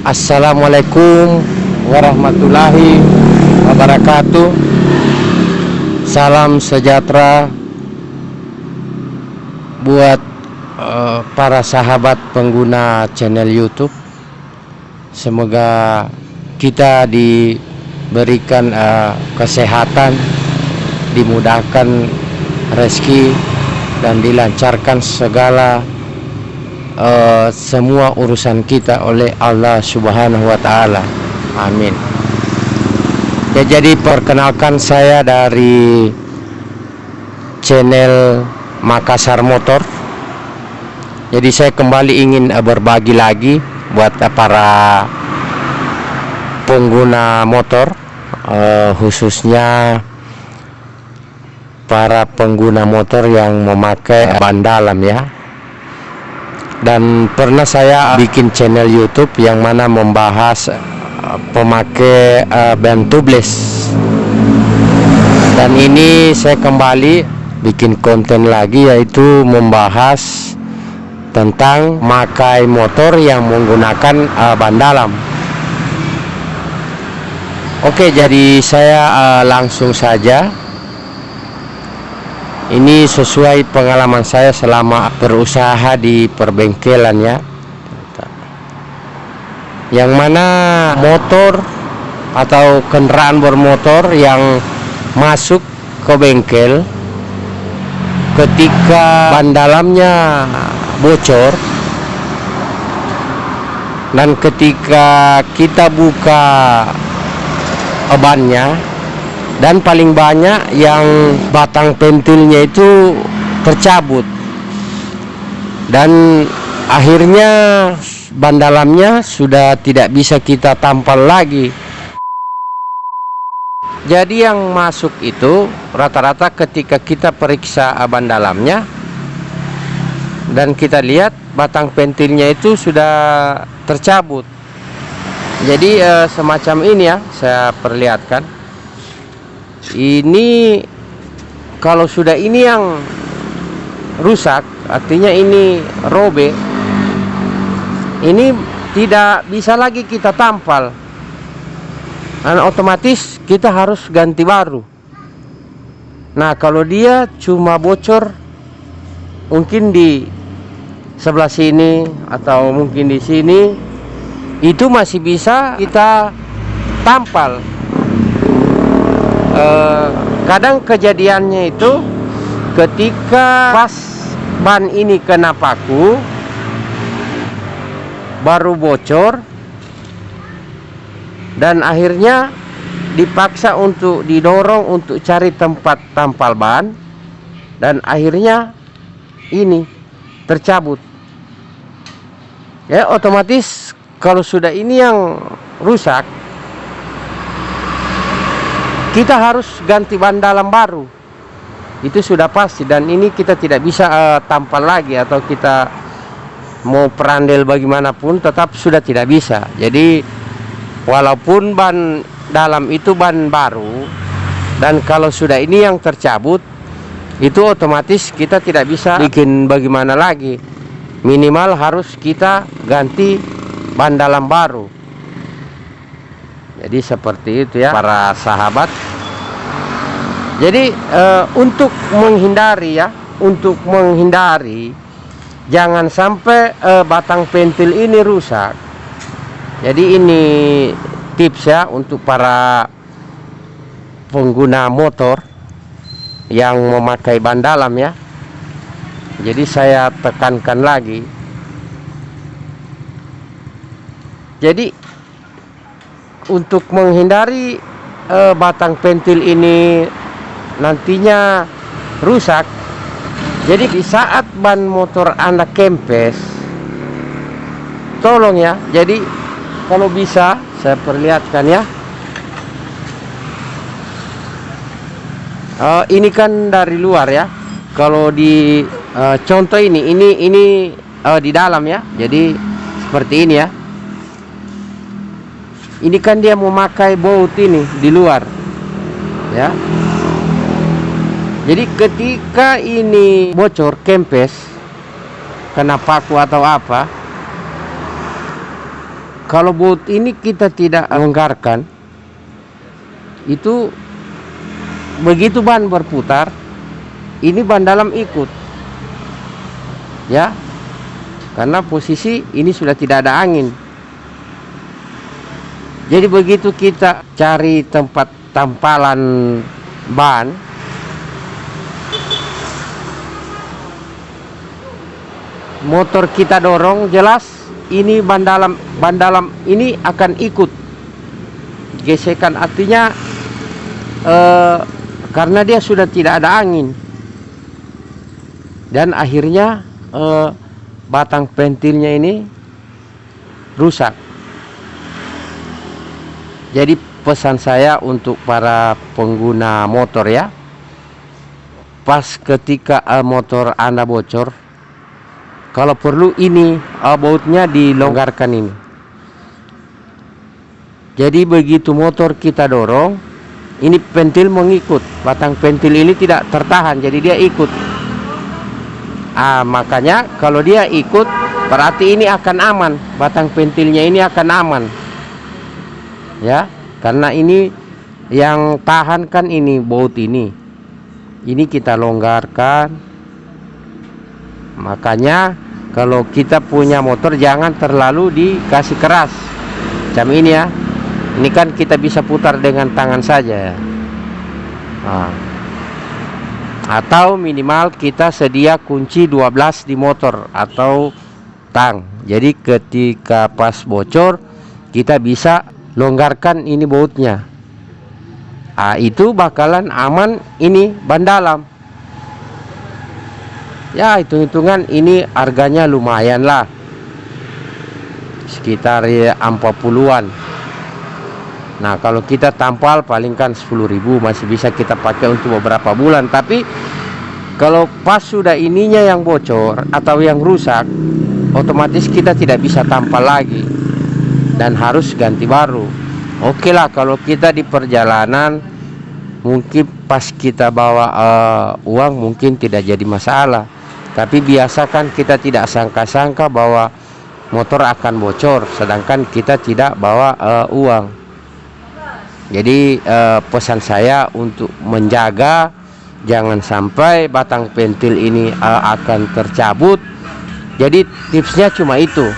Assalamualaikum warahmatullahi wabarakatuh. Salam sejahtera buat para sahabat pengguna channel YouTube. Semoga kita diberikan kesehatan, dimudahkan rezeki, dan dilancarkan segala semua urusan kita oleh Allah Subhanahu wa Ta'ala. Amin. Ya, jadi perkenalkan, saya dari channel Makassar Motor. Jadi saya kembali ingin berbagi lagi buat para pengguna motor, khususnya para pengguna motor yang memakai ban dalam ya. Dan pernah saya bikin channel YouTube yang mana membahas pemakai ban tubeless. Dan ini saya kembali bikin konten lagi, yaitu membahas tentang memakai motor yang menggunakan ban dalam. Oke, jadi saya langsung saja. Ini sesuai pengalaman saya selama berusaha di perbengkelan ya. Yang mana motor atau kendaraan bermotor yang masuk ke bengkel ketika ban dalamnya bocor, dan ketika kita buka bannya, dan paling banyak yang batang pentilnya itu tercabut, dan akhirnya ban dalamnya sudah tidak bisa kita tampal lagi. Jadi yang masuk itu rata-rata ketika kita periksa ban dalamnya dan kita lihat batang pentilnya itu sudah tercabut. Jadi semacam ini ya, saya perlihatkan. Ini kalau sudah ini yang rusak, artinya ini robek, ini tidak bisa lagi kita tampal, dan otomatis kita harus ganti baru. Nah, kalau dia cuma bocor mungkin di sebelah sini atau mungkin di sini, itu masih bisa kita tampal. Kadang kejadiannya itu ketika pas ban ini kena paku baru bocor, dan akhirnya dipaksa untuk didorong untuk cari tempat tampal ban, dan akhirnya ini tercabut ya. Otomatis kalau sudah ini yang rusak, kita harus ganti ban dalam baru, itu sudah pasti. Dan ini kita tidak bisa tampal lagi, atau kita mau perandel bagaimanapun tetap sudah tidak bisa. Jadi walaupun ban dalam itu ban baru, dan kalau sudah ini yang tercabut, itu otomatis kita tidak bisa bikin bagaimana lagi. Minimal harus kita ganti ban dalam baru. Jadi seperti itu ya para sahabat. Jadi untuk menghindari jangan sampai batang pentil ini rusak. Jadi ini tips ya untuk para pengguna motor yang memakai ban dalam ya. Jadi saya tekankan lagi. Jadi untuk menghindari batang pentil ini nantinya rusak, jadi di saat ban motor Anda kempes, tolong ya, jadi kalau bisa saya perlihatkan ya. Ini kan dari luar ya. Kalau di contoh ini di dalam ya. Jadi seperti ini ya. Ini kan dia memakai baut ini di luar ya. Jadi ketika ini bocor, kempes, kena paku atau apa, kalau baut ini kita tidak longgarkan, itu begitu ban berputar, ini ban dalam ikut, ya, karena posisi ini sudah tidak ada angin. Jadi begitu kita cari tempat tampalan ban, motor kita dorong, jelas ini ban dalam ini akan ikut gesekan, artinya karena dia sudah tidak ada angin, dan akhirnya batang pentilnya ini rusak. Jadi pesan saya untuk para pengguna motor, ya, pas ketika motor Anda bocor, kalau perlu ini bautnya dilonggarkan ini. Jadi begitu motor kita dorong, ini pentil mengikut, batang pentil ini tidak tertahan, jadi dia ikut. Makanya kalau dia ikut, berarti ini akan aman, batang pentilnya ini akan aman, ya, karena ini yang tahan kan ini baut ini kita longgarkan. Makanya kalau kita punya motor jangan terlalu dikasih keras, macam ini, ya. Ini kan kita bisa putar dengan tangan saja, ya. Atau minimal kita sedia kunci 12 di motor atau tang. Jadi ketika pas bocor kita bisa longgarkan ini bautnya. Itu bakalan aman ini ban dalam. Ya, hitung-hitungan ini harganya lumayan lah, sekitar 40-an. Nah, kalau kita tampal paling kan 10.000 masih bisa kita pakai untuk beberapa bulan. Tapi kalau pas sudah ininya yang bocor atau yang rusak, otomatis kita tidak bisa tampal lagi dan harus ganti baru. Oke lah, kalau kita di perjalanan mungkin pas kita bawa uang mungkin tidak jadi masalah. Tapi biasa kan kita tidak sangka-sangka bahwa motor akan bocor, sedangkan kita tidak bawa uang. Jadi pesan saya untuk menjaga jangan sampai batang pentil ini akan tercabut. Jadi tipsnya cuma itu,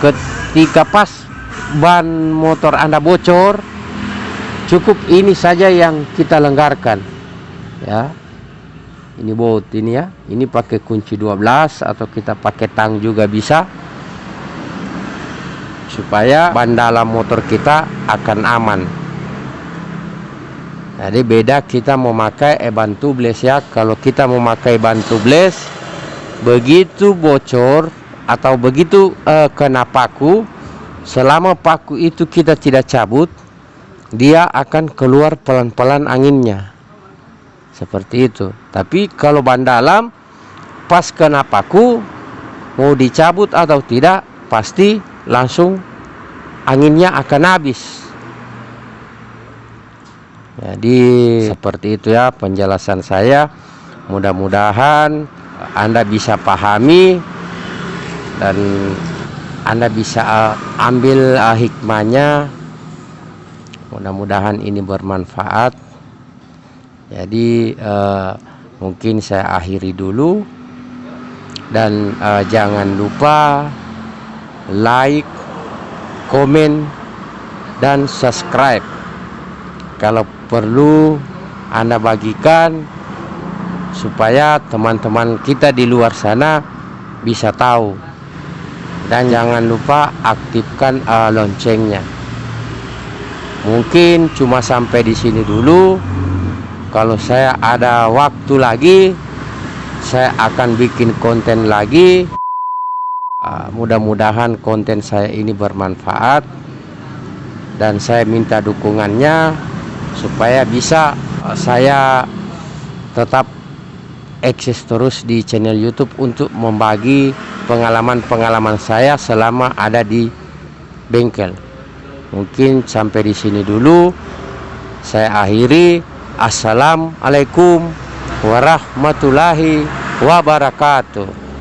ketika pas ban motor Anda bocor, cukup ini saja yang kita longgarkan, ya. Ini baut ini, ya, ini pakai kunci 12 atau kita pakai tang juga bisa, supaya ban dalam motor kita akan aman. Jadi beda kita memakai ban tubeless, ya. Kalau kita memakai ban tubeless, begitu bocor atau begitu kena paku, selama paku itu kita tidak cabut, dia akan keluar pelan-pelan anginnya, seperti itu. Tapi kalau ban dalam pas kena paku, mau dicabut atau tidak, pasti langsung anginnya akan habis. Jadi seperti itu, ya, penjelasan saya. Mudah-mudahan Anda bisa pahami dan Anda bisa ambil hikmahnya. Mudah-mudahan ini bermanfaat. Jadi mungkin saya akhiri dulu, dan jangan lupa like, komen, dan subscribe. Kalau perlu Anda bagikan supaya teman-teman kita di luar sana bisa tahu. Dan jangan lupa aktifkan loncengnya. Mungkin cuma sampai di sini dulu. Kalau saya ada waktu lagi, saya akan bikin konten lagi. Mudah-mudahan konten saya ini bermanfaat, dan saya minta dukungannya supaya bisa saya tetap eksis terus di channel YouTube untuk membagi pengalaman-pengalaman saya selama ada di bengkel. Mungkin sampai di sini dulu saya akhiri. Assalamualaikum warahmatullahi wabarakatuh.